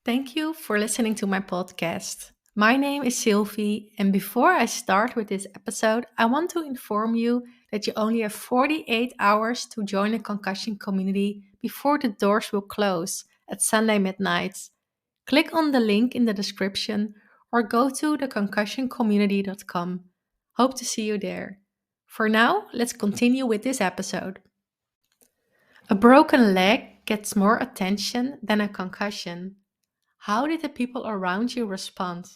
Thank you for listening to my podcast. My name is Sylvie, and before I start with this episode, I want to inform you that you only have 48 hours to join the concussion community before the doors will close at Sunday midnight. Click on the link in the description or go to theconcussioncommunity.com. Hope to see you there. For now, let's continue with this episode. A broken leg gets more attention than a concussion. How did the people around you respond?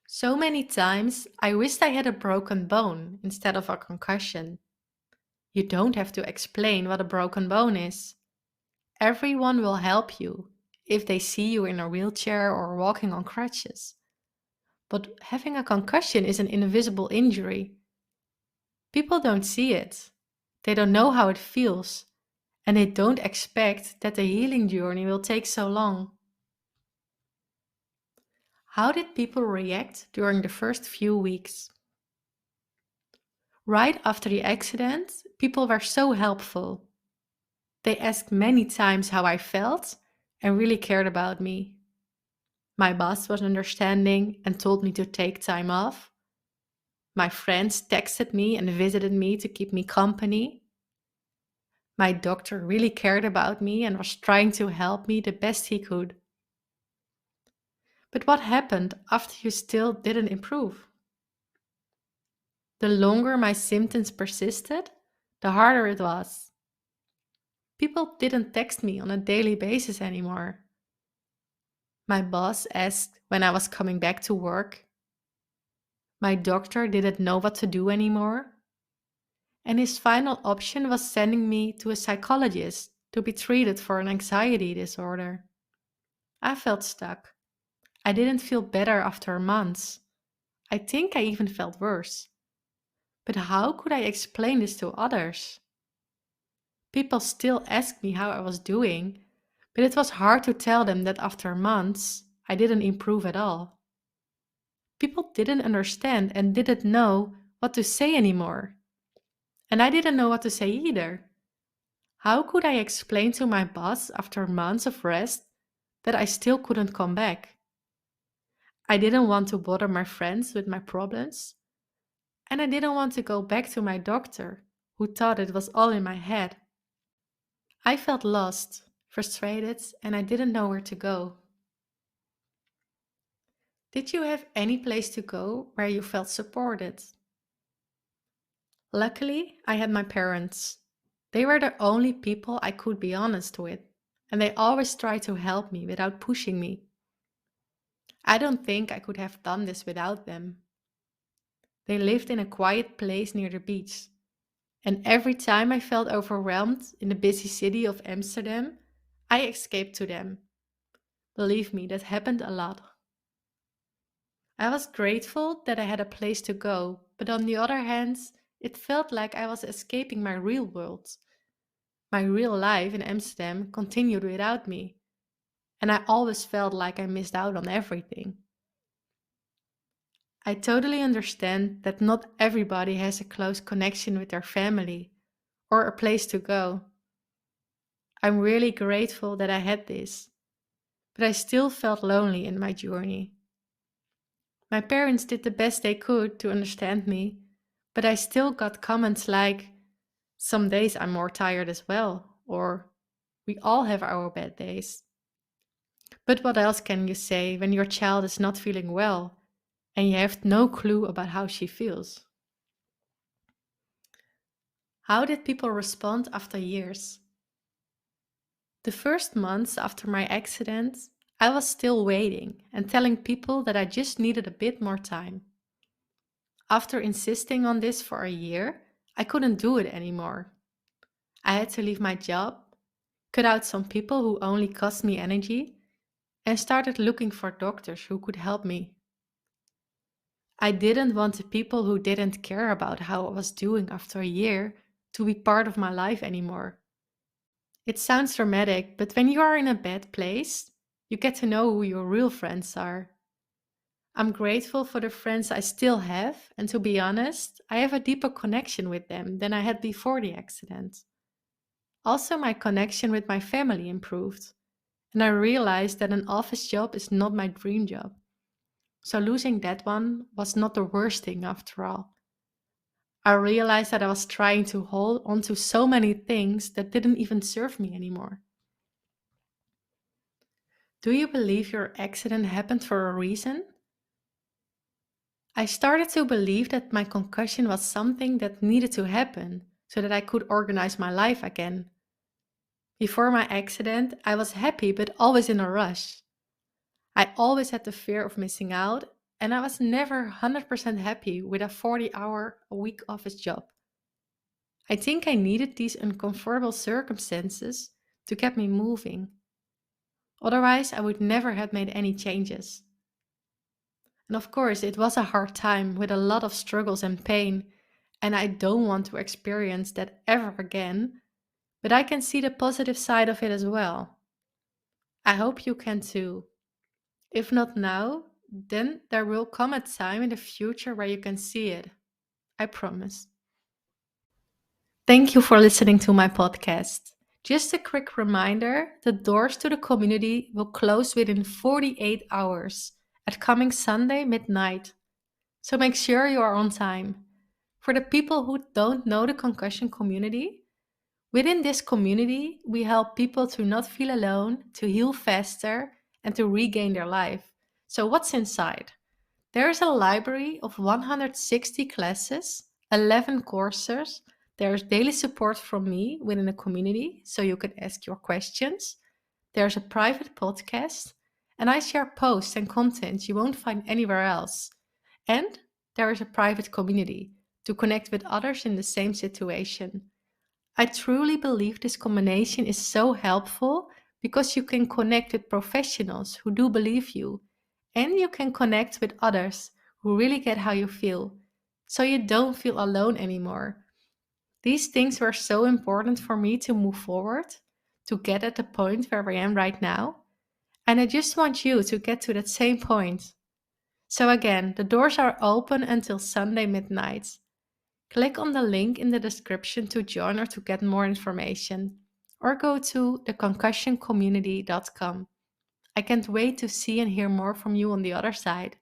So many times, I wished I had a broken bone instead of a concussion. You don't have to explain what a broken bone is. Everyone will help you if they see you in a wheelchair or walking on crutches. But having a concussion is an invisible injury. People don't see it. They don't know how it feels, and they don't expect that the healing journey will take so long. How did people react during the first few weeks? Right after the accident, people were so helpful. They asked many times how I felt and really cared about me. My boss was understanding and told me to take time off. My friends texted me and visited me to keep me company. My doctor really cared about me and was trying to help me the best he could. But what happened after you still didn't improve? The longer my symptoms persisted, the harder it was. People didn't text me on a daily basis anymore. My boss asked when I was coming back to work. My doctor didn't know what to do anymore. And his final option was sending me to a psychologist to be treated for an anxiety disorder. I felt stuck. I didn't feel better after months. I think I even felt worse. But how could I explain this to others? People still asked me how I was doing, but it was hard to tell them that after months, I didn't improve at all. People didn't understand and didn't know what to say anymore. And I didn't know what to say either. How could I explain to my boss after months of rest that I still couldn't come back? I didn't want to bother my friends with my problems, and I didn't want to go back to my doctor, who thought it was all in my head. I felt lost, frustrated, and I didn't know where to go. Did you have any place to go where you felt supported? Luckily, I had my parents. They were the only people I could be honest with, and they always tried to help me without pushing me. I don't think I could have done this without them. They lived in a quiet place near the beach, and every time I felt overwhelmed in the busy city of Amsterdam, I escaped to them. Believe me, that happened a lot. I was grateful that I had a place to go, but on the other hand, it felt like I was escaping my real world. My real life in Amsterdam continued without me, and I always felt like I missed out on everything. I totally understand that not everybody has a close connection with their family or a place to go. I'm really grateful that I had this, but I still felt lonely in my journey. My parents did the best they could to understand me, but I still got comments like, some days I'm more tired as well, or we all have our bad days. But what else can you say when your child is not feeling well and you have no clue about how she feels? How did people respond after years? The first months after my accident, I was still waiting and telling people that I just needed a bit more time. After insisting on this for a year, I couldn't do it anymore. I had to leave my job, cut out some people who only cost me energy, and started looking for doctors who could help me. I didn't want the people who didn't care about how I was doing after a year to be part of my life anymore. It sounds dramatic, but when you are in a bad place, you get to know who your real friends are. I'm grateful for the friends I still have, and to be honest, I have a deeper connection with them than I had before the accident. Also, my connection with my family improved, And I realized that an office job is not my dream job. So losing that one was not the worst thing after all. I realized that I was trying to hold on to so many things that didn't even serve me anymore. Do you believe your accident happened for a reason? I started to believe that my concussion was something that needed to happen so that I could organize my life again. Before my accident, I was happy but always in a rush. I always had the fear of missing out, and I was never 100% happy with a 40-hour a week office job. I think I needed these uncomfortable circumstances to get me moving. Otherwise, I would never have made any changes. And of course, it was a hard time with a lot of struggles and pain, and I don't want to experience that ever again, but I can see the positive side of it as well. I hope you can too. If not now, then there will come a time in the future where you can see it. I promise. Thank you for listening to my podcast. Just a quick reminder, the doors to the community will close within 48 hours at coming Sunday midnight. So make sure you are on time. For the people who don't know the concussion community, within this community, we help people to not feel alone, to heal faster, and to regain their life. So what's inside? There is a library of 160 classes, 11 courses. There's daily support from me within the community, so you can ask your questions. There's a private podcast, and I share posts and content you won't find anywhere else. And there is a private community to connect with others in the same situation. I truly believe this combination is so helpful because you can connect with professionals who do believe you, and you can connect with others who really get how you feel, so you don't feel alone anymore. These things were so important for me to move forward, to get at the point where I am right now, and I just want you to get to that same point. So again, the doors are open until Sunday midnight. Click on the link in the description to join or to get more information, or go to theconcussioncommunity.com. I can't wait to see and hear more from you on the other side.